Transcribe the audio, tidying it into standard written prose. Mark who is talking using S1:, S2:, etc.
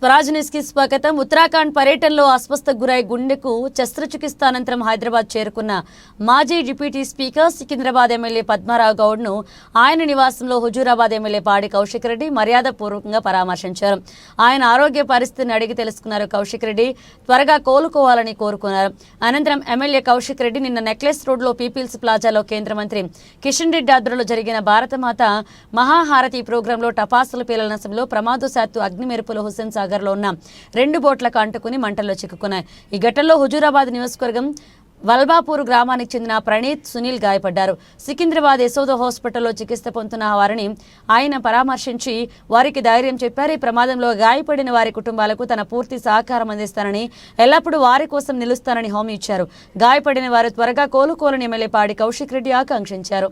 S1: Swaraj news కి స్వాగతం. ఉత్తరాఖండ్ పర్యటనలో అస్వస్థకు గురై గుండెకు శస్త్రచికిత్స అనంతరం హైదరాబాద్ చేరుకున్న మాజీ deputy speaker Secunderabad MLA Padmarao గౌడ్ను ఆయన నివాసంలో హుజూరాబాద్ ఎమ్మెల్యే పాడి కౌశిక్ రెడ్డి మర్యాదపూర్వకంగా పరామర్శించారు. ఆయన ఆరోగ్య పరిస్థితిని అడిగి తెలుసుకున్నారు. కౌశిక్ రెడ్డి త్వరగా కోలుకోవాలని కోరుకున్నారు. అనంతరం ఎమ్మెల్యే కౌశిక్ రెడ్డి నిన్న నెక్లెస్ రోడ్లో పీపుల్స్ ప్లాజాలో కేంద్ర మంత్రి కిషన్ రెడ్డి ఆధ్వర్యంలో జరిగిన భారతమాత మహాహారతి ప్రోగ్రాంలో టపాసులు పేలిన సమయంలో ప్రమాదవశాత్తు అగ్నిమెరుపులు హుస్సేన్ సాగర్ లో ఉన్న 2 బోట్లకు అంటుకుని మంటల్లో చిక్కుకున్నాయి. ఈ ఘటనలో హుజూరాబాద్ నియోజకవర్గం వల్బాపూర్ గ్రామానికి చెందిన ప్రణీత్, సునీల్ గాయపడ్డారు. సికింద్రాబాద్ యశోద హాస్పిటల్లో చికిత్స పొందుతున్న వారిని ఆయన పరామర్శించి వారికి ధైర్యం చెప్పారు. ఈ ప్రమాదంలో గాయపడిన వారి కుటుంబాలకు తన పూర్తి సహకారం అందిస్తానని, ఎల్లప్పుడూ వారి కోసం నిలుస్తానని హామీ ఇచ్చారు. గాయపడిన వారు త్వరగా కోలుకోవాలని ఎమ్మెల్యే పాడి కౌశిక్ రెడ్డి ఆకాంక్షించారు.